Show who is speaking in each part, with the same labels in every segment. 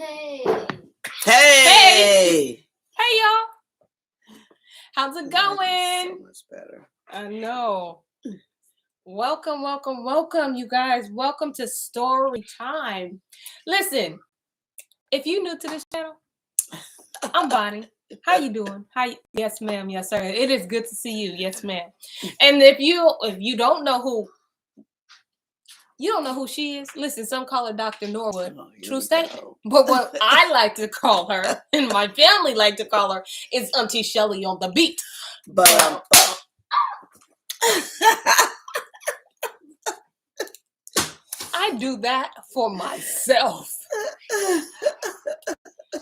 Speaker 1: Hey.
Speaker 2: Hey!
Speaker 3: Hey, y'all. How's it going?
Speaker 2: So much better.
Speaker 3: I know. Welcome, you guys. Welcome to Story Time. Listen, if you're new to this channel, I'm Bonnie. How you doing? Yes, ma'am. Yes, sir. It is good to see you. Yes, ma'am. And if you don't know who she is, listen, some call her Dr. Norwood. True statement. But what I like to call her, and my family like to call her, is Auntie Shelly on the beat.
Speaker 2: But
Speaker 3: I do that for myself.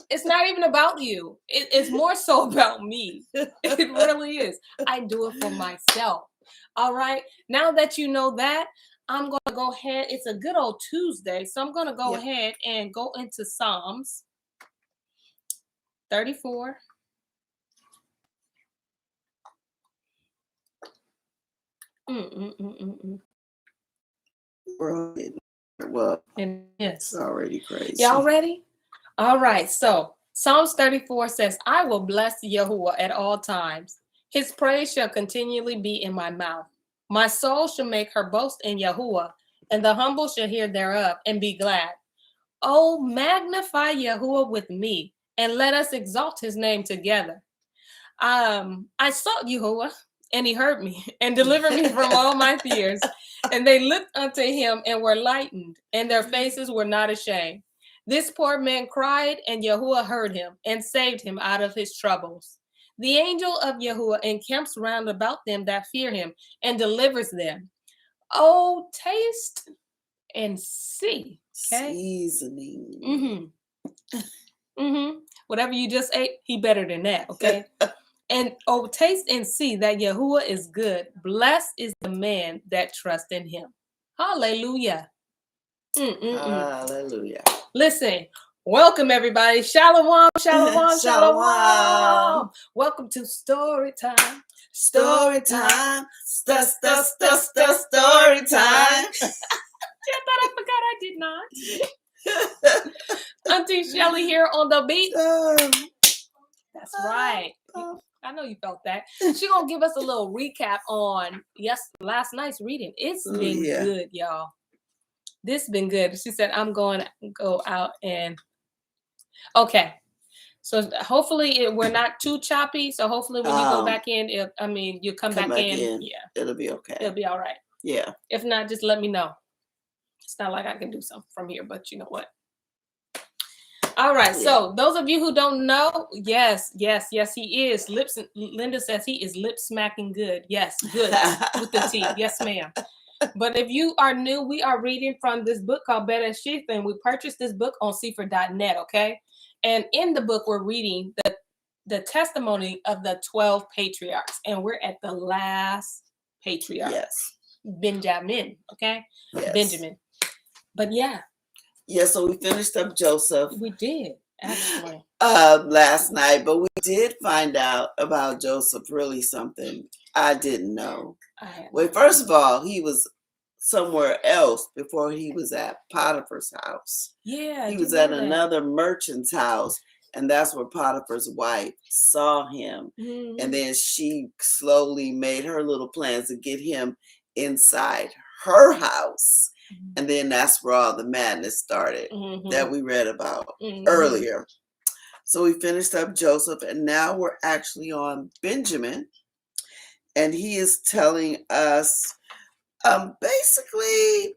Speaker 3: It's not even about you. It's more so about me. It really is. I do it for myself. All right. Now that you know that, I'm going to go ahead. It's a good old Tuesday. So I'm going to go ahead and go into Psalms 34.
Speaker 2: Well,
Speaker 3: And yes.
Speaker 2: it's already crazy.
Speaker 3: Y'all ready? All right. So Psalms 34 says, I will bless Yahuwah at all times. His praise shall continually be in my mouth. My soul shall make her boast in Yahuwah, and the humble shall hear thereof and be glad. Oh, magnify Yahuwah with me, and let us exalt his name together. I sought Yahuwah, and he heard me, and delivered me from all my fears. And they looked unto him and were lightened, and their faces were not ashamed. This poor man cried, and Yahuwah heard him, and saved him out of his troubles. The angel of Yahuwah encamps round about them that fear him, and delivers them. Oh, taste and see. Okay?
Speaker 2: Seasoning.
Speaker 3: Whatever you just ate, he better than that, okay? And oh, taste and see that Yahuwah is good. Blessed is the man that trusts in him. Hallelujah.
Speaker 2: Hallelujah.
Speaker 3: Listen, welcome everybody. Shalom, shalom,
Speaker 2: Shalom.
Speaker 3: Welcome to Story Time.
Speaker 2: Story time. Story time.
Speaker 3: I thought I forgot I did not. Auntie Shelly here on the beat. That's right. I know you felt that. She's going to give us a little recap on last night's reading. It's been good, y'all. This been good. She said, I'm going to go out and... Okay. So hopefully we're not too choppy. So hopefully when you go back in, you come back in. Yeah.
Speaker 2: It'll be okay.
Speaker 3: It'll be all right.
Speaker 2: Yeah.
Speaker 3: If not, just let me know. It's not like I can do something from here, but you know what? All right. Yeah. So those of you who don't know, yes, he is. Linda says he is lip smacking good. Yes, good with the T. Yes, ma'am. But if you are new, we are reading from this book called Bere'shiyth, and we purchased this book on sefer.net, okay? And in the book, we're reading the testimony of the 12 patriarchs, and we're at the last patriarch.
Speaker 2: Yes.
Speaker 3: Benjamin, okay?
Speaker 2: Yes.
Speaker 3: Benjamin. But yeah.
Speaker 2: Yeah, so we finished up Joseph.
Speaker 3: We did, actually.
Speaker 2: Last night, but we did find out about Joseph really something I didn't know. Well, first of all, he was somewhere else before he was at Potiphar's house.
Speaker 3: Yeah.
Speaker 2: He was at another merchant's house, and that's where Potiphar's wife saw him. Mm-hmm. And then she slowly made her little plans to get him inside her house. Mm-hmm. And then that's where all the madness started that we read about earlier. So we finished up Joseph, and now we're actually on Benjamin. And he is telling us basically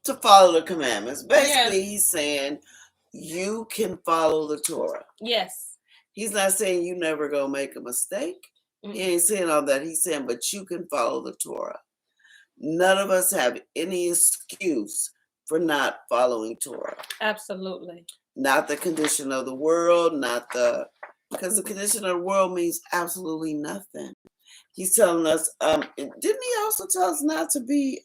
Speaker 2: to follow the commandments. Basically, he's saying you can follow the Torah.
Speaker 3: Yes.
Speaker 2: He's not saying you never go make a mistake. He ain't saying all that. He's saying, but you can follow the Torah. None of us have any excuse for not following Torah.
Speaker 3: Absolutely.
Speaker 2: Not the condition of the world, because the condition of the world means absolutely nothing. He's telling us, didn't he also tell us not to be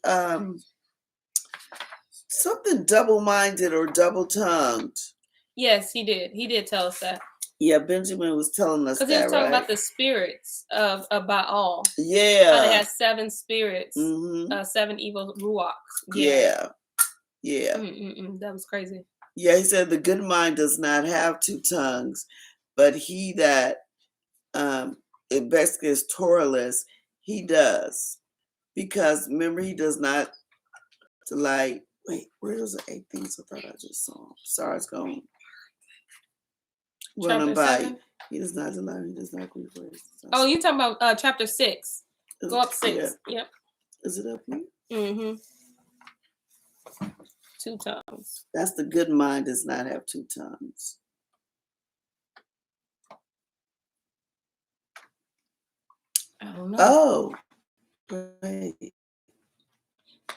Speaker 2: something double-minded or double-tongued?
Speaker 3: Yes, he did. He did tell us that.
Speaker 2: Yeah, Benjamin was telling us that,
Speaker 3: because he was talking about the spirits of Baal.
Speaker 2: Yeah.
Speaker 3: How they had 7 spirits, 7 evil ruachs.
Speaker 2: Yeah.
Speaker 3: That was crazy.
Speaker 2: Yeah, he said the good mind does not have two tongues, but he that it basically is Torahless, he does. Because remember, he does not wait, where was the 8 things I thought I just saw? Sorry, it's going.
Speaker 3: Chapter 7?
Speaker 2: He does not delight, he does not grieve for his.
Speaker 3: Oh, you talking about chapter 6. Go up 6. Yeah. Yep.
Speaker 2: Is it up here?
Speaker 3: Mm-hmm. 2 tongues.
Speaker 2: That's the good mind does not have 2 tongues.
Speaker 3: I don't know.
Speaker 2: Oh, right.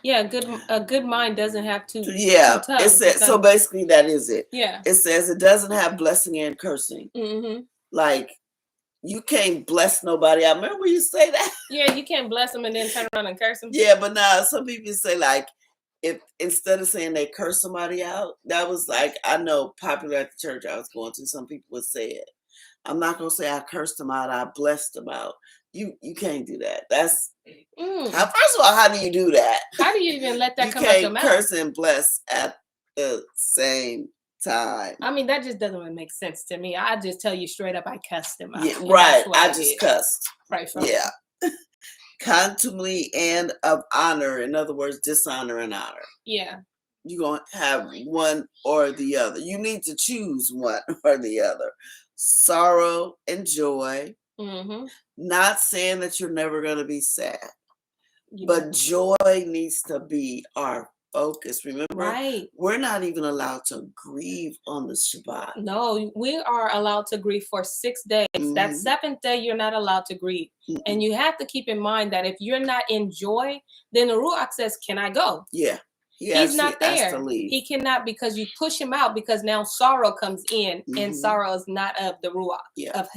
Speaker 3: Yeah, a good mind doesn't have two.
Speaker 2: Yeah,
Speaker 3: 2 tongues.
Speaker 2: it says so. Basically, that is it.
Speaker 3: Yeah,
Speaker 2: it says it doesn't have blessing and cursing.
Speaker 3: Mm-hmm.
Speaker 2: Like you can't bless nobody. I remember you say that.
Speaker 3: Yeah, you can't bless them and then turn around and curse them.
Speaker 2: Yeah, but now some people say like if instead of saying they curse somebody out, that was like I know popular at the church I was going to. Some people would say it. I'm not gonna say I cursed them out. I blessed them out. You can't do that. That's first of all, how do you do that?
Speaker 3: How do you even let that come out your mouth?
Speaker 2: You can't curse and bless at the same time.
Speaker 3: I mean, that just doesn't make sense to me. I just tell you straight up, I cussed them out.
Speaker 2: Yeah, right. I just cussed.
Speaker 3: Right.
Speaker 2: Yeah. Contumely and of honor. In other words, dishonor and honor.
Speaker 3: Yeah.
Speaker 2: You're going to have one or the other. You need to choose one or the other. Sorrow and joy.
Speaker 3: Mm-hmm.
Speaker 2: Not saying that you're never going to be sad. But joy needs to be our focus. Remember, we're not even allowed to grieve on the Shabbat.
Speaker 3: No, we are allowed to grieve for 6 days. Mm-hmm. That 7th day, you're not allowed to grieve. Mm-hmm. And you have to keep in mind that if you're not in joy, then the Ruach says, can I go?
Speaker 2: Yeah.
Speaker 3: He's not there. He cannot because you push him out because now sorrow comes in and sorrow is not of the Ruach, of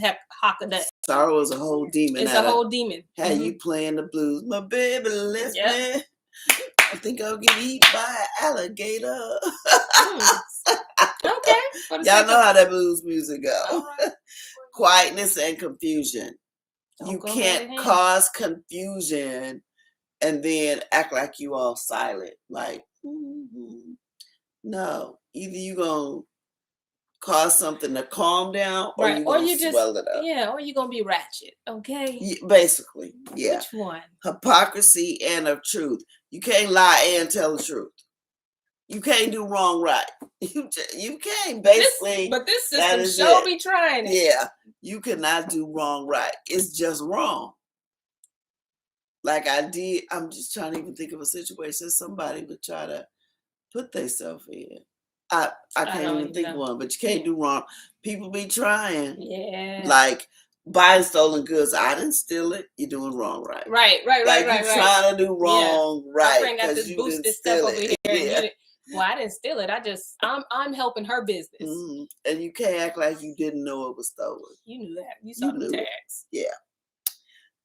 Speaker 3: Hakadah.
Speaker 2: Sorrow is a whole demon.
Speaker 3: It's a whole demon.
Speaker 2: Had you playing the blues. My baby left me. I think I'll get eaten by an alligator.
Speaker 3: Okay.
Speaker 2: Y'all know how that blues music goes. Right. Quietness and confusion. You can't cause confusion and then act like you all silent. Like, no. Either you gonna cause something to calm down or you gonna swell it up.
Speaker 3: Yeah, or you're gonna be ratchet. Okay.
Speaker 2: Yeah, basically. Yeah.
Speaker 3: Which one?
Speaker 2: Hypocrisy and of truth. You can't lie and tell the truth. You can't do wrong right. You can't basically.
Speaker 3: But this system sure be trying it.
Speaker 2: Yeah. You cannot do wrong right. It's just wrong. Like I did, I'm just trying to even think of a situation somebody would try to put themselves in. I can't even think of one, but you can't do wrong. People be trying.
Speaker 3: Yeah.
Speaker 2: Like buying stolen goods. I didn't steal it. You're doing wrong right.
Speaker 3: Right.
Speaker 2: Like you're trying to do wrong right.
Speaker 3: I got this boosted stuff over here. Yeah. Well, I didn't steal it. I'm helping her business.
Speaker 2: Mm-hmm. And you can't act like you didn't know it was stolen.
Speaker 3: You knew that. You saw the tags.
Speaker 2: Yeah.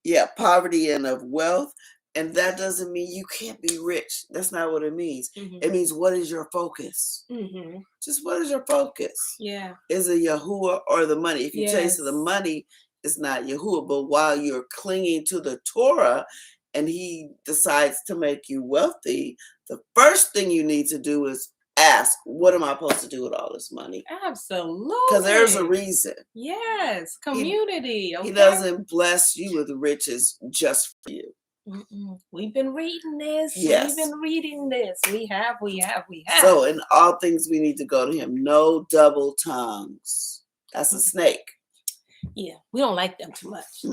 Speaker 2: Yeah, poverty and of wealth. And that doesn't mean you can't be rich. That's not what it means. Mm-hmm. It means what is your focus? Mm-hmm. Just what is your focus?
Speaker 3: Yeah.
Speaker 2: Is it Yahuwah or the money? If you chase the money, it's not Yahuwah. But while you're clinging to the Torah and he decides to make you wealthy, the first thing you need to do is ask, what am I supposed to do with all this money?
Speaker 3: Absolutely.
Speaker 2: Because there's a reason.
Speaker 3: Yes. Community.
Speaker 2: He doesn't bless you with riches just for you.
Speaker 3: We've been reading this.
Speaker 2: Yes.
Speaker 3: We've been reading this. We have.
Speaker 2: So in all things, we need to go to him. No double tongues. That's a snake.
Speaker 3: Yeah. We don't like them too much.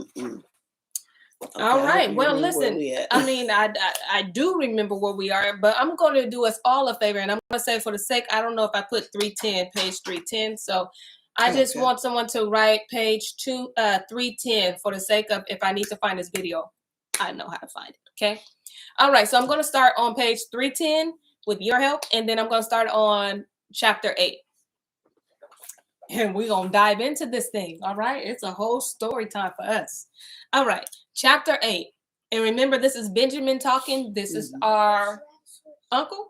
Speaker 3: Okay, all right. Well, listen, I mean, I do remember where we are, but I'm going to do us all a favor. And I'm going to say for the sake, I don't know if I put 310, page 310. So I just want someone to write page 310 for the sake of if I need to find this video, I know how to find it. Okay. All right. So I'm going to start on page 310 with your help. And then I'm going to start on chapter 8. And we're going to dive into this thing. All right. It's a whole story time for us. All right. Chapter 8. And remember, this is Benjamin talking. This is our uncle.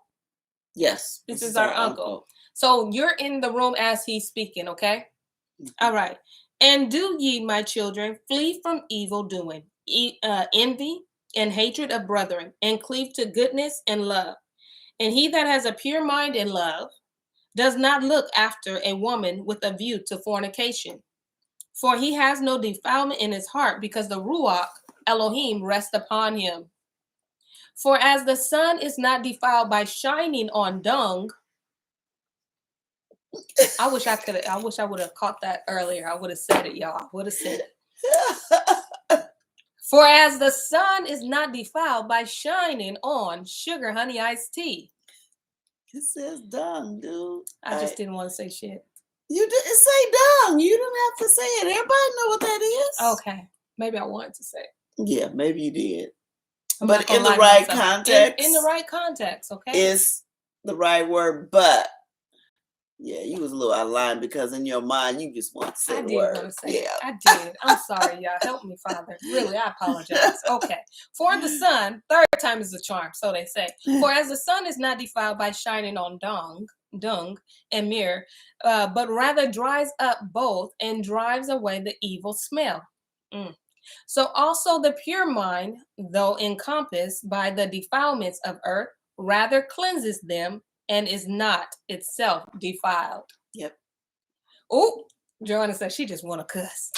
Speaker 2: Yes.
Speaker 3: This is our uncle. So you're in the room as he's speaking. Okay. All right. And do ye, my children, flee from evil doing, envy and hatred of brethren, and cleave to goodness and love. And he that has a pure mind and love does not look after a woman with a view to fornication. For he has no defilement in his heart, because the Ruach Elohim rests upon him. For as the sun is not defiled by shining on dung, I wish I would have caught that earlier. I would have said it, y'all. I would have said it. For as the sun is not defiled by shining on sugar, honey, iced tea.
Speaker 2: It says dung, dude.
Speaker 3: I just didn't want to say shit.
Speaker 2: You didn't say dung. You didn't have to say it. Everybody know what that is.
Speaker 3: Okay. Maybe I wanted to say it.
Speaker 2: Yeah, maybe you did.
Speaker 3: I'm
Speaker 2: but in the right context.
Speaker 3: In the right context, okay?
Speaker 2: It's the right word, but yeah, you was a little out of line because in your mind you just want to say the word.
Speaker 3: Want to say it. I did. I'm sorry, y'all. Help me, Father. Really, I apologize. Okay. For the sun, third time is the charm, so they say. For as the sun is not defiled by shining on dung and myrrh, but rather dries up both and drives away the evil smell. So also the pure mind, though encompassed by the defilements of earth, rather cleanses them and is not itself defiled.
Speaker 2: Yep.
Speaker 3: Oh, Joanna said she just want to cuss.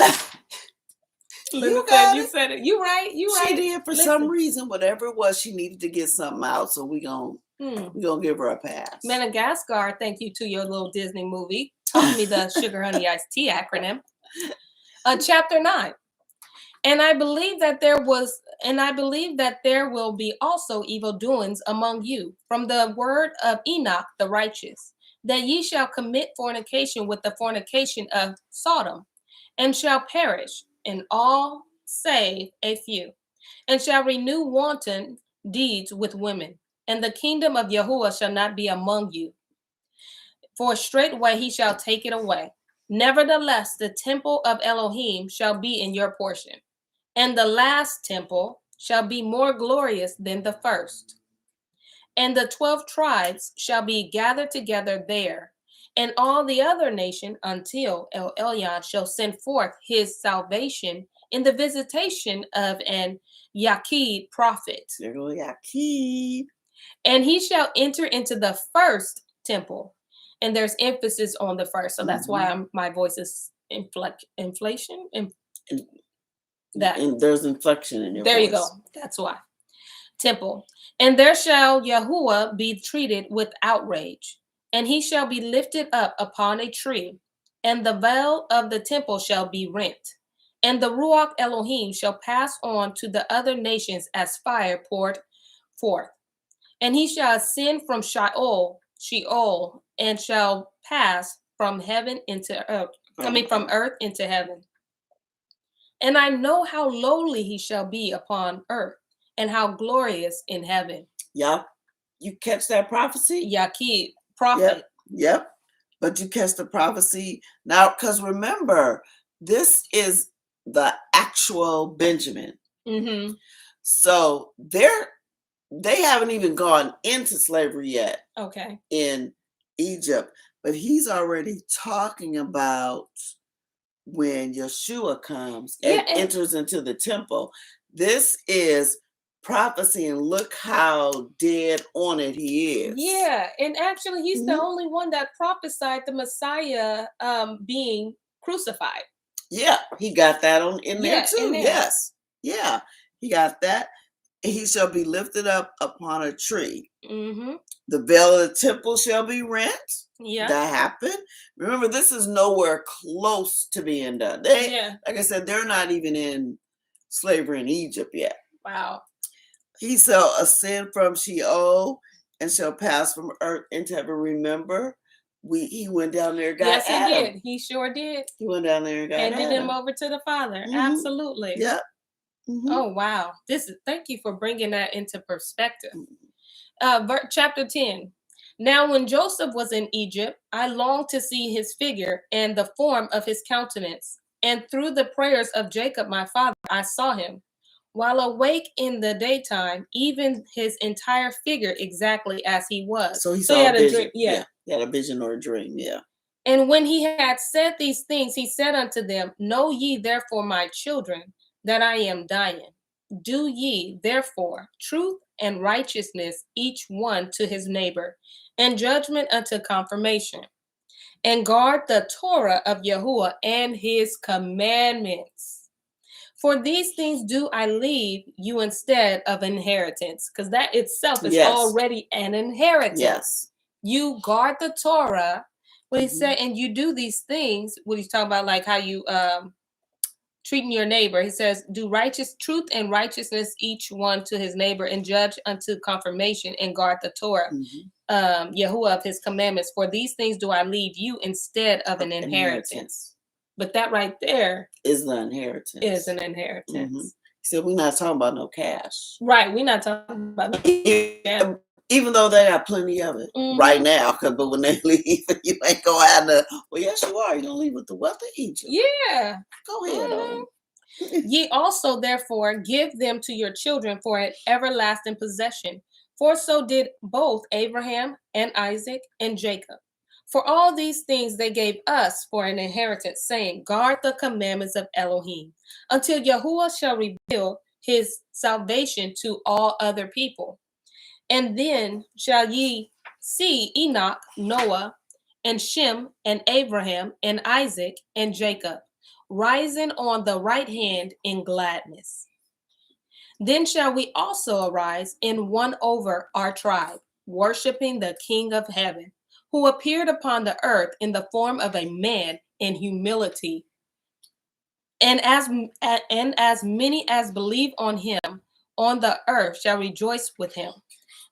Speaker 2: You
Speaker 3: said it. You right.
Speaker 2: She did for some reason, whatever it was, she needed to get something out. So we gonna give her a pass.
Speaker 3: Madagascar, thank you to your little Disney movie. Taught me the sugar honey iced tea acronym. Chapter 9. And I believe that there will be also evil doings among you, from the word of Enoch the righteous, that ye shall commit fornication with the fornication of Sodom, and shall perish, in all save a few, and shall renew wanton deeds with women, and the kingdom of Yahuwah shall not be among you. For straightway he shall take it away. Nevertheless, the temple of Elohim shall be in your portion. And the last temple shall be more glorious than the first. And the 12 tribes shall be gathered together there, and all the other nation, until El Elyon shall send forth his salvation in the visitation of an Yaqid prophet.
Speaker 2: There go Yaqid.
Speaker 3: And he shall enter into the first temple. And there's emphasis on the first. So that's why my voice is inflation.
Speaker 2: And there's inflection in your voice.
Speaker 3: There you go. That's why. Temple. And there shall Yahuwah be treated with outrage, and he shall be lifted up upon a tree, and the veil of the temple shall be rent, and the Ruach Elohim shall pass on to the other nations as fire poured forth. And he shall ascend from Sheol, and shall pass from heaven into earth. From earth into heaven. And I know how lowly he shall be upon earth, and how glorious in heaven.
Speaker 2: Yeah. You catch that prophecy?
Speaker 3: Yaqid, prophet.
Speaker 2: Yep. But you catch the prophecy now, because remember, this is the actual Benjamin.
Speaker 3: Mm-hmm.
Speaker 2: So they haven't even gone into slavery yet.
Speaker 3: Okay.
Speaker 2: In Egypt. But he's already talking about when Yeshua comes and enters into the temple. This is prophecy, and look how dead on it he is.
Speaker 3: Yeah, and actually he's the only one that prophesied the Messiah being crucified.
Speaker 2: Yeah, he got that in there too. Yes. Yeah, he got that. He shall be lifted up upon a tree.
Speaker 3: Mm-hmm.
Speaker 2: The veil of the temple shall be rent.
Speaker 3: Yeah.
Speaker 2: That happened. Remember, this is nowhere close to being done. Like I said, they're not even in slavery in Egypt yet.
Speaker 3: Wow.
Speaker 2: He shall ascend from Sheol and shall pass from earth into heaven. Remember, he went down there and got Adam.
Speaker 3: He did. He sure did.
Speaker 2: He went down there and got
Speaker 3: Handed
Speaker 2: Adam.
Speaker 3: him over to the Father. Mm-hmm. Absolutely.
Speaker 2: Yep. Mm-hmm.
Speaker 3: Oh, wow. Thank you for bringing that into perspective. Chapter 10. Now, when Joseph was in Egypt, I longed to see his figure and the form of his countenance. And through the prayers of Jacob, my father, I saw him. While awake in the daytime, even his entire figure exactly as he was.
Speaker 2: So he had a dream. Yeah. He had a vision or a dream. Yeah.
Speaker 3: And when he had said these things, he said unto them, Know ye therefore, my children, that I am dying. Do ye therefore truth and righteousness, each one to his neighbor, and judgment unto confirmation, and guard the Torah of Yahuwah and his commandments. For these things do I leave you instead of inheritance, because that itself is already an inheritance.
Speaker 2: Yes.
Speaker 3: You guard the Torah, what he said, and you do these things, what he's talking about, like how you treating your neighbor. He says, do righteous truth and righteousness each one to his neighbor, and judge unto confirmation, and guard the Torah, Yahuwah of his commandments. For these things do I leave you instead of an inheritance. But that right there
Speaker 2: is the inheritance.
Speaker 3: Is an inheritance.
Speaker 2: So we're not talking about no cash.
Speaker 3: Right. We're not talking about no cash.
Speaker 2: Even though they got plenty of it right now, but when they leave, you ain't gonna have to. Well, yes, you are. You're gonna leave with the wealth of Egypt.
Speaker 3: Yeah.
Speaker 2: Go ahead.
Speaker 3: Ye also, therefore, give them to your children for an everlasting possession. For so did both Abraham and Isaac and Jacob. For all these things they gave us for an inheritance, saying, guard the commandments of Elohim, until Yahuwah shall reveal his salvation to all other people. And then shall ye see Enoch, Noah, and Shem, and Abraham, and Isaac, and Jacob, rising on the right hand in gladness. Then shall we also arise and won over our tribe, worshiping the King of heaven, who appeared upon the earth in the form of a man in humility. And as many as believe on him on the earth shall rejoice with him.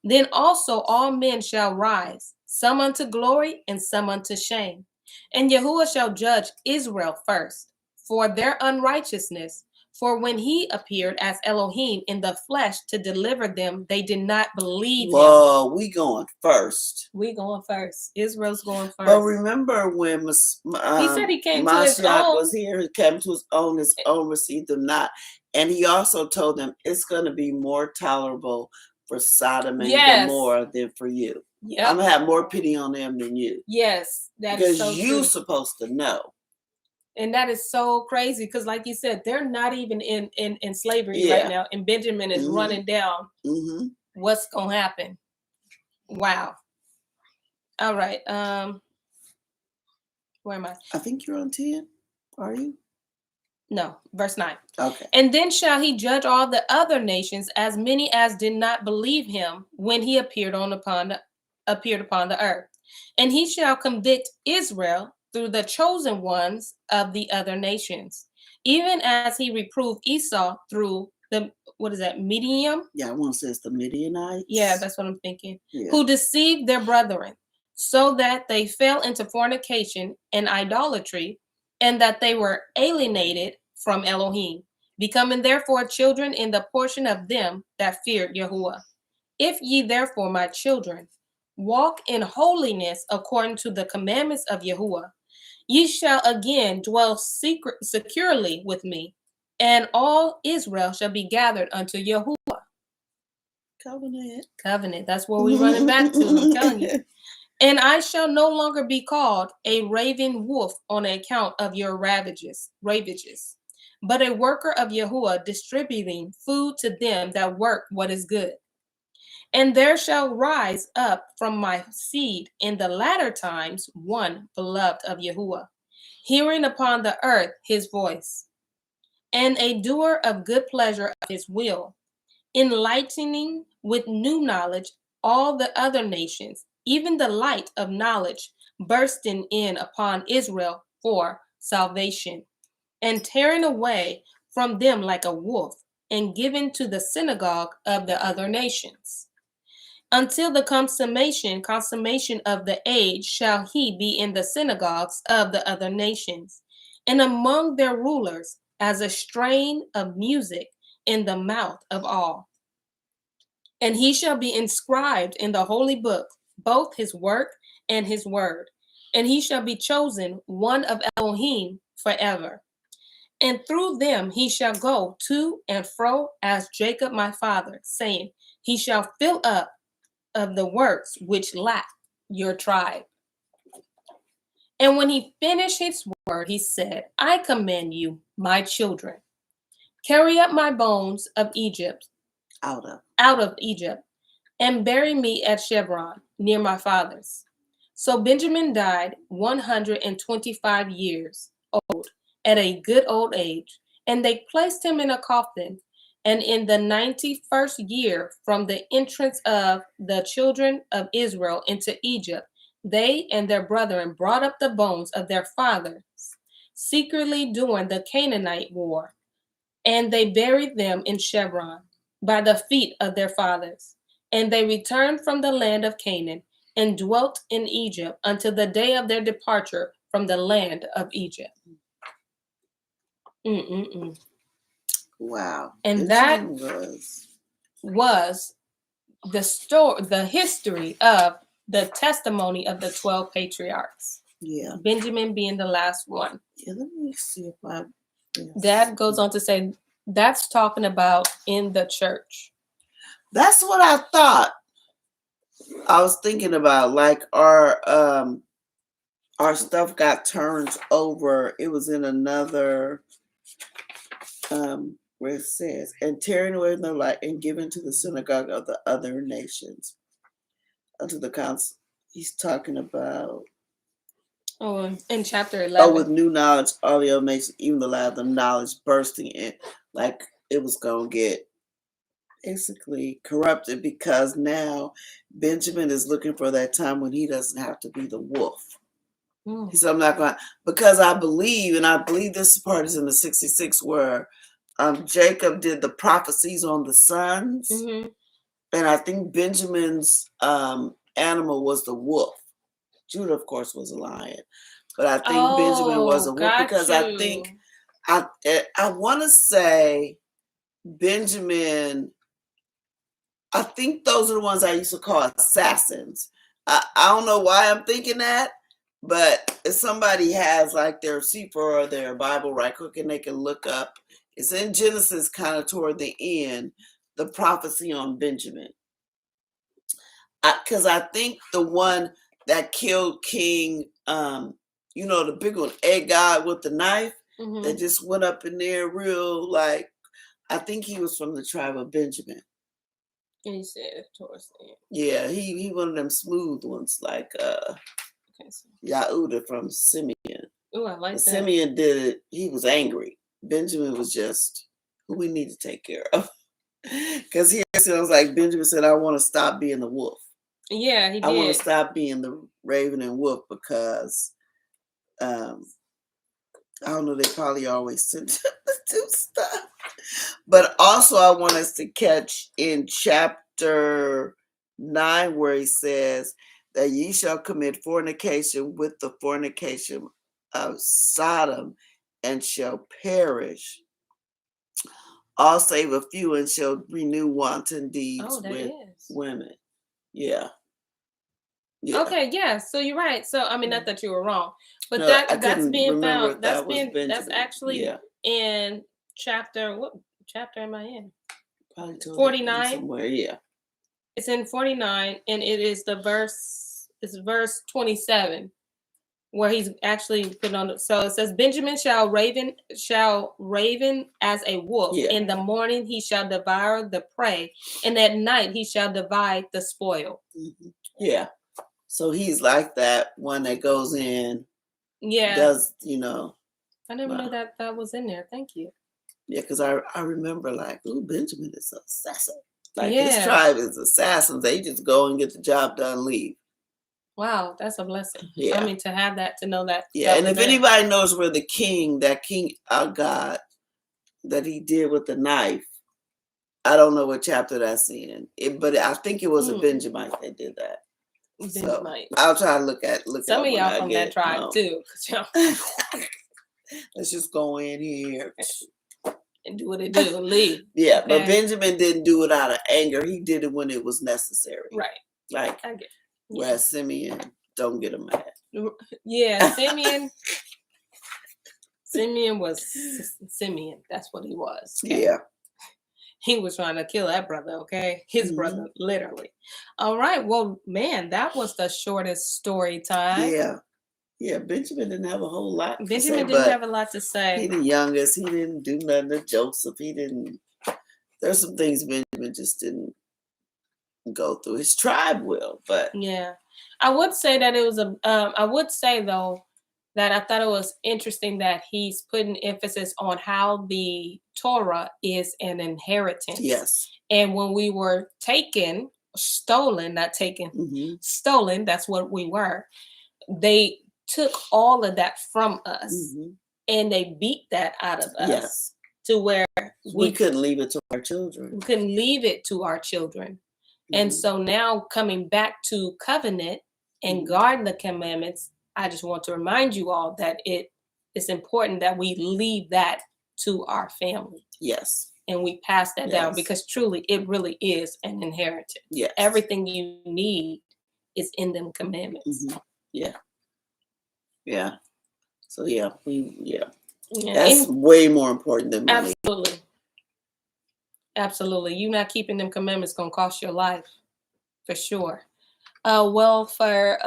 Speaker 3: Then also all men shall rise, some unto glory and some unto shame. And Yahuwah shall judge Israel first for their unrighteousness. For when he appeared as Elohim in the flesh to deliver them, they did not believe him.
Speaker 2: Whoa, we going first.
Speaker 3: We going first. Israel's going first.
Speaker 2: But remember when
Speaker 3: he said he came to his
Speaker 2: Mashiach
Speaker 3: own.
Speaker 2: was here, he came to his own received them not. And he also told them it's going to be more tolerable for Sodom and Gomorrah than for you.
Speaker 3: Yep.
Speaker 2: I'm going to have more pity on them than you.
Speaker 3: Yes, that
Speaker 2: because
Speaker 3: is so
Speaker 2: you're
Speaker 3: true.
Speaker 2: supposed to know.
Speaker 3: And that is so crazy because, like you said, they're not even in slavery right now. And Benjamin is running down what's going to happen. Wow. All right. Where am I?
Speaker 2: I think you're on 10. Are you?
Speaker 3: No, verse 9.
Speaker 2: Okay.
Speaker 3: And then shall he judge all the other nations, as many as did not believe him when he appeared upon the earth. And he shall convict Israel through the chosen ones of the other nations, even as he reproved Esau through the, Midian?
Speaker 2: Yeah, I want to say it's the Midianites.
Speaker 3: Yeah, that's what I'm thinking. Yeah. Who deceived their brethren, so that they fell into fornication and idolatry, and that they were alienated from Elohim, becoming therefore children in the portion of them that feared Yahuwah. If ye therefore, my children, walk in holiness according to the commandments of Yahuwah, ye shall again dwell securely with me, and all Israel shall be gathered unto Yahuwah. Covenant. That's where we're running back to. I'm telling you. And I shall no longer be called a raven wolf on account of your ravages, but a worker of Yahuwah, distributing food to them that work what is good. And there shall rise up from my seed in the latter times one beloved of Yahuwah, hearing upon the earth his voice, and a doer of good pleasure of his will, enlightening with new knowledge all the other nations, even the light of knowledge bursting in upon Israel for salvation, and tearing away from them like a wolf, and given to the synagogue of the other nations. Until the consummation of the age shall he be in the synagogues of the other nations, and among their rulers as a strain of music in the mouth of all. And he shall be inscribed in the holy book, both his work and his word, and he shall be chosen one of Elohim forever. And through them he shall go to and fro as Jacob my father, saying, he shall fill up of the works which lack your tribe. And when he finished his word, he said, I command you, my children, carry up my bones of Egypt, out of Egypt, and bury me at Chevron, near my fathers. So Benjamin died 125 years old at a good old age, and they placed him in a coffin. And in the 91st year from the entrance of the children of Israel into Egypt, they and their brethren brought up the bones of their fathers secretly during the Canaanite war, and they buried them in Hebron by the feet of their fathers. And they returned from the land of Canaan and dwelt in Egypt until the day of their departure from the land of Egypt.
Speaker 2: Wow.
Speaker 3: And that was the story, the history of the testimony of the 12 patriarchs.
Speaker 2: Yeah.
Speaker 3: Benjamin being the last one.
Speaker 2: Yeah, let me see if I... Yes.
Speaker 3: Dad goes on to say, that's talking about in the church.
Speaker 2: That's what I thought. I was thinking about, like, our stuff got turned over. It was in another, where it says, and tearing away their light and given to the synagogue of the other nations, unto the council. He's talking about...
Speaker 3: Oh, in chapter 11.
Speaker 2: Oh, with new knowledge, all the other nations, even the lad of knowledge bursting in. Like, it was going to get basically corrupted, because now Benjamin is looking for that time when he doesn't have to be the wolf. He said, I'm not going to, because I believe this part is in the 66, where Jacob did the prophecies on the sons.
Speaker 3: Mm-hmm.
Speaker 2: And I think Benjamin's animal was the wolf. Judah, of course, was a lion. But I think Benjamin was a wolf, because I think, I want to say Benjamin, I think those are the ones I used to call assassins. I don't know why I'm thinking that, but if somebody has like their Sefer or their Bible right quick and they can look up, it's in Genesis kind of toward the end, the prophecy on Benjamin. Because I think the one that killed King, the big one, Agag with the knife, that just went up in there real, like, I think he was from the tribe of Benjamin.
Speaker 3: And he said towards the end.
Speaker 2: Yeah, he one of them smooth ones, like Yehuda from Simeon.
Speaker 3: Oh, I like that.
Speaker 2: Simeon did it, he was angry. Benjamin was just who we need to take care of. Because he sounds like Benjamin said, I want to stop being the wolf.
Speaker 3: Yeah, he did.
Speaker 2: I want to stop being the raven and wolf, because I don't know, they probably always tend to do stuff. But also I want us to catch in chapter 9 where he says that ye shall commit fornication with the fornication of Sodom and shall perish, all save a few, and shall renew wanton deeds with women. Yeah.
Speaker 3: Okay, yeah. So you're right. So I mean, not that you were wrong, but that's being found. That's actually in chapter. What chapter am I in?
Speaker 2: Probably
Speaker 3: 49.
Speaker 2: Somewhere, yeah.
Speaker 3: It's in 49, and it is it's verse 27, where he's actually put on. So it says, Benjamin shall raven as a wolf.
Speaker 2: Yeah.
Speaker 3: In the morning he shall devour the prey, and at night he shall divide the spoil.
Speaker 2: Mm-hmm. Yeah. So he's like that one that goes in.
Speaker 3: Yeah.
Speaker 2: Does,
Speaker 3: I never knew that was in there. Thank you.
Speaker 2: Yeah, because I remember like, ooh, Benjamin is an assassin. Like his tribe is assassins. They just go and get the job done, leave.
Speaker 3: Wow, that's a blessing.
Speaker 2: Yeah.
Speaker 3: I mean, to have that, to know that.
Speaker 2: Yeah, and if anybody knows where that king, our God, that he did with the knife, I don't know what chapter that's in. But I think it was a Benjamite that did that.
Speaker 3: Benjamite.
Speaker 2: So I'll try to look
Speaker 3: some of y'all from that tribe too.
Speaker 2: Let's just go in here
Speaker 3: and do what it do and leave.
Speaker 2: Yeah, okay. But Benjamin didn't do it out of anger. He did it when it was necessary.
Speaker 3: Right.
Speaker 2: Like, whereas Simeon, don't get him mad.
Speaker 3: Yeah, Simeon was Simeon. That's what he was. Okay?
Speaker 2: Yeah.
Speaker 3: He was trying to kill that brother, okay? His brother, literally. All right. Well, man, that was the shortest story time.
Speaker 2: Yeah. Yeah, Benjamin didn't have a whole lot to say.
Speaker 3: Benjamin didn't have a lot to say.
Speaker 2: He the youngest. He didn't do nothing to Joseph. There's some things Benjamin just didn't go through. His tribe will, but
Speaker 3: yeah. I would say that it was I would say though that I thought it was interesting that he's putting emphasis on how the Torah is an inheritance.
Speaker 2: yes.
Speaker 3: And when we were stolen, not taken, stolen, that's what we were. They took all of that from us and they beat that out of us.
Speaker 2: Yes.
Speaker 3: To where
Speaker 2: we couldn't leave it to our children.
Speaker 3: We couldn't leave it to our children. And so now coming back to covenant and guarding the commandments, I just want to remind you all that it is important that we leave that to our family.
Speaker 2: Yes.
Speaker 3: And we pass that down because truly it really is an inheritance.
Speaker 2: Yes.
Speaker 3: Everything you need is in them commandments.
Speaker 2: Yeah. Yeah. So that's way more important than money.
Speaker 3: Absolutely. Absolutely. You not keeping them commandments gonna cost your life for sure. Well, for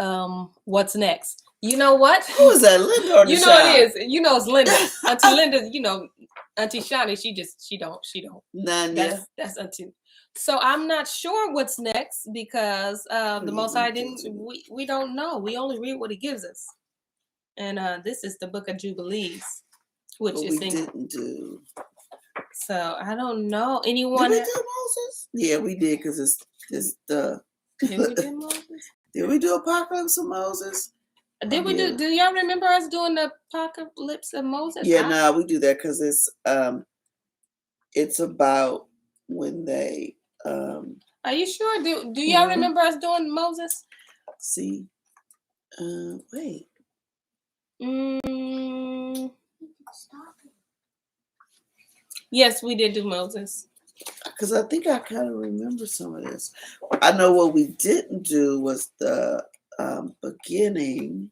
Speaker 3: what's next? You know what?
Speaker 2: Who is that, Linda or
Speaker 3: You know it is. You know it's Linda. Auntie Linda, Auntie Shawnee, she don't.
Speaker 2: None yet.
Speaker 3: That's Auntie. So I'm not sure what's next because the Most High didn't. We don't know. We only read what He gives us, and this is the Book of Jubilees, which
Speaker 2: but
Speaker 3: is
Speaker 2: we didn't do.
Speaker 3: So I don't know anyone.
Speaker 2: Did we do Moses? Yeah, we did because it's the.
Speaker 3: Did we do Moses?
Speaker 2: Did we do Apocalypse of Moses?
Speaker 3: Did we do? Do y'all remember us doing the Apocalypse of Moses?
Speaker 2: Yeah, we do that because it's about when they.
Speaker 3: Are you sure? Do y'all remember us doing Moses?
Speaker 2: See, wait.
Speaker 3: Yes, we did do Moses.
Speaker 2: Because I think I kind of remember some of this. I know what we didn't do was the beginning,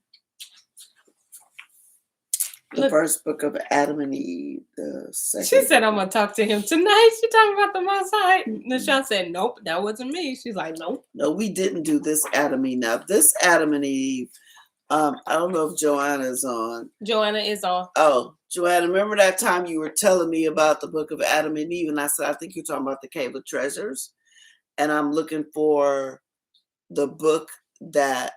Speaker 2: the first book of Adam and Eve. The second.
Speaker 3: She said, "I'm gonna talk to him tonight." She talking about the Most High. Nishan said, "Nope, that wasn't me." She's like, "Nope."
Speaker 2: No, we didn't do this Adam and Eve. Now this Adam and Eve. I don't know if Joanna is on.
Speaker 3: Joanna is on.
Speaker 2: Oh, Joanna, remember that time you were telling me about the book of Adam and Eve? And I said, I think you're talking about the Cave of Treasures. And I'm looking for the book that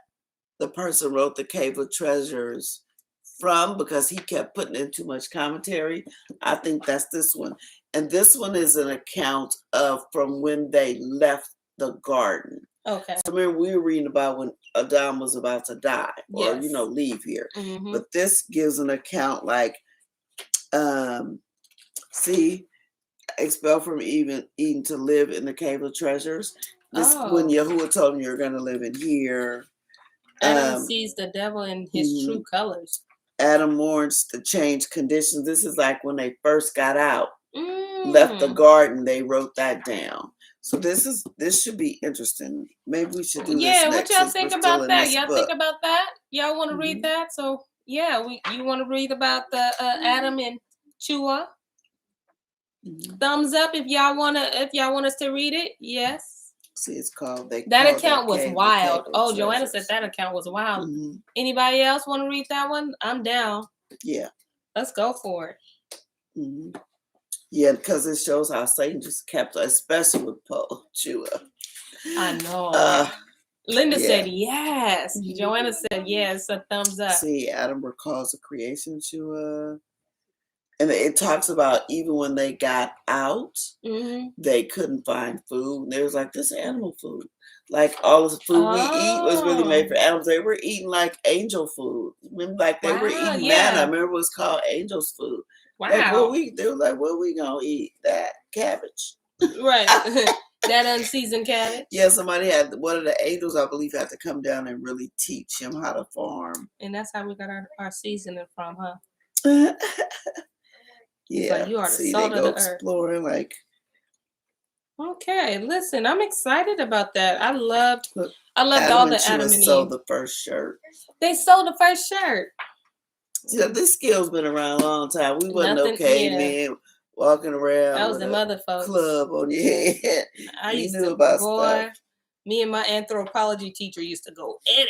Speaker 2: the person wrote the Cave of Treasures from because he kept putting in too much commentary. I think that's this one. And this one is an account of from when they left the garden.
Speaker 3: Okay.
Speaker 2: So remember we were reading about when Adam was about to die or, leave here. But this gives an account like, expelled from Eden to live in the Cave of Treasures. This when Yahuwah told him you're going to live in here.
Speaker 3: Adam sees the devil in his true colors.
Speaker 2: Adam mourns the changed conditions. This is like when they first got out, left the garden, they wrote that down. So this should be interesting. Maybe we should do this next.
Speaker 3: What y'all think about that? Y'all think about that? Y'all want to read that? So you want to read about the Adam and Chua? Thumbs up if y'all want us to read it. Yes.
Speaker 2: See, it's called
Speaker 3: that account was wild. Oh, Joanna said that account was wild. Anybody else want to read that one? I'm down.
Speaker 2: Yeah.
Speaker 3: Let's go for
Speaker 2: it. Yeah, because it shows how Satan just kept, especially with Chua.
Speaker 3: I know. Linda said yes. Joanna said yes. A thumbs up.
Speaker 2: See, Adam recalls the creation, Chua. And it talks about even when they got out, they couldn't find food. And they was like, this animal food. Like all the food we eat was really made for animals. They were eating like angel food. Remember, like they were eating manna. I remember it was called angel's food.
Speaker 3: Wow.
Speaker 2: Like, they were like, what are we going to eat? That cabbage.
Speaker 3: Right. That unseasoned cabbage.
Speaker 2: Yeah, somebody had, one of the angels, I believe, had to come down and really teach him how to farm.
Speaker 3: And that's how we got our seasoning from, huh?
Speaker 2: Yeah.
Speaker 3: So you are the salt of the
Speaker 2: exploring,
Speaker 3: earth. Okay, listen, I'm excited about that. I loved all the Adam and Eve.
Speaker 2: Sold the first shirt.
Speaker 3: They sold the first shirt.
Speaker 2: Yeah, this skill's been around a long time. We wasn't no cavemen walking around.
Speaker 3: That was the mother folks.
Speaker 2: Club on your head.
Speaker 3: I used to, stuff. Me and my anthropology teacher used to go at it.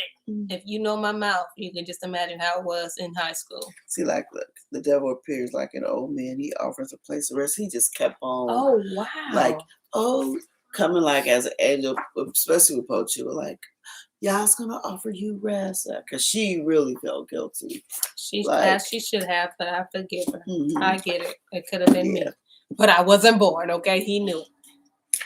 Speaker 3: If you know my mouth, you can just imagine how it was in high school.
Speaker 2: See, like, look, the devil appears like an old man. He offers a place of rest. He just kept on.
Speaker 3: Oh, wow.
Speaker 2: Like, oh, coming like as an angel, especially with Pochu, like, Yah's gonna offer you rest, because she really felt guilty.
Speaker 3: She
Speaker 2: Like,
Speaker 3: she should have, but I forgive her.
Speaker 2: mhm.
Speaker 3: I get it. It could have been me, but I wasn't born. Okay, he knew.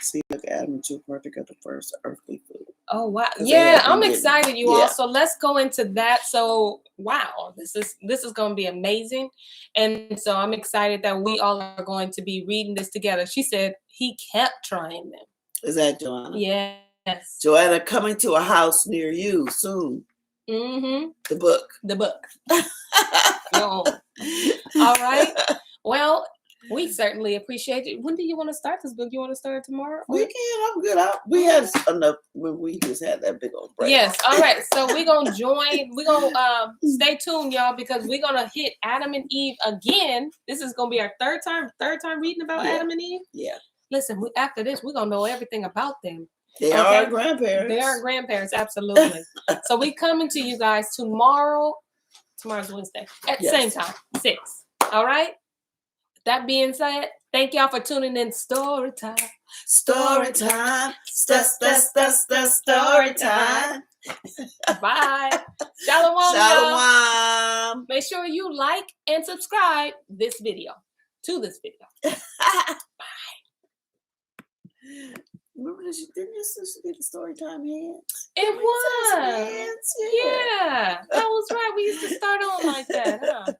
Speaker 2: See, look, Adam and Eve were together first, earthly food.
Speaker 3: Oh wow!
Speaker 2: 'Cause they
Speaker 3: Yeah,
Speaker 2: had been
Speaker 3: I'm
Speaker 2: getting-
Speaker 3: excited, you
Speaker 2: yeah.
Speaker 3: all. So let's go into that. So wow, this is going to be amazing, and so I'm excited that we all are going to be reading this together. She said he kept trying them.
Speaker 2: Is that Joanna?
Speaker 3: Yes.
Speaker 2: Joanna, coming to a house near you soon.
Speaker 3: Mm-hmm.
Speaker 2: The book.
Speaker 3: The book. No. All right. Well, we certainly appreciate it. When do you want to start this book? You want to start tomorrow?
Speaker 2: We can. I'm good. We had enough when we just had that big old break.
Speaker 3: Yes. All right. So we're gonna join. We're gonna stay tuned, y'all, because we're gonna hit Adam and Eve again. This is gonna be our third time reading about Adam and Eve.
Speaker 2: Yeah.
Speaker 3: Listen, after this, we're gonna know everything about them.
Speaker 2: They are our grandparents.
Speaker 3: They are grandparents, absolutely. So we coming to you guys tomorrow. Tomorrow's Wednesday at the same time, 6. All right. That being said, thank y'all for tuning in. Story time.
Speaker 2: Story time. Story time.
Speaker 3: Bye. Shalom.
Speaker 2: Shalom.
Speaker 3: Make sure you like and subscribe to this video. Bye.
Speaker 2: Remember this? Didn't you used to be the story time hands?
Speaker 3: It was.
Speaker 2: Hands?
Speaker 3: Yeah, that was right. We used to start on like that, huh?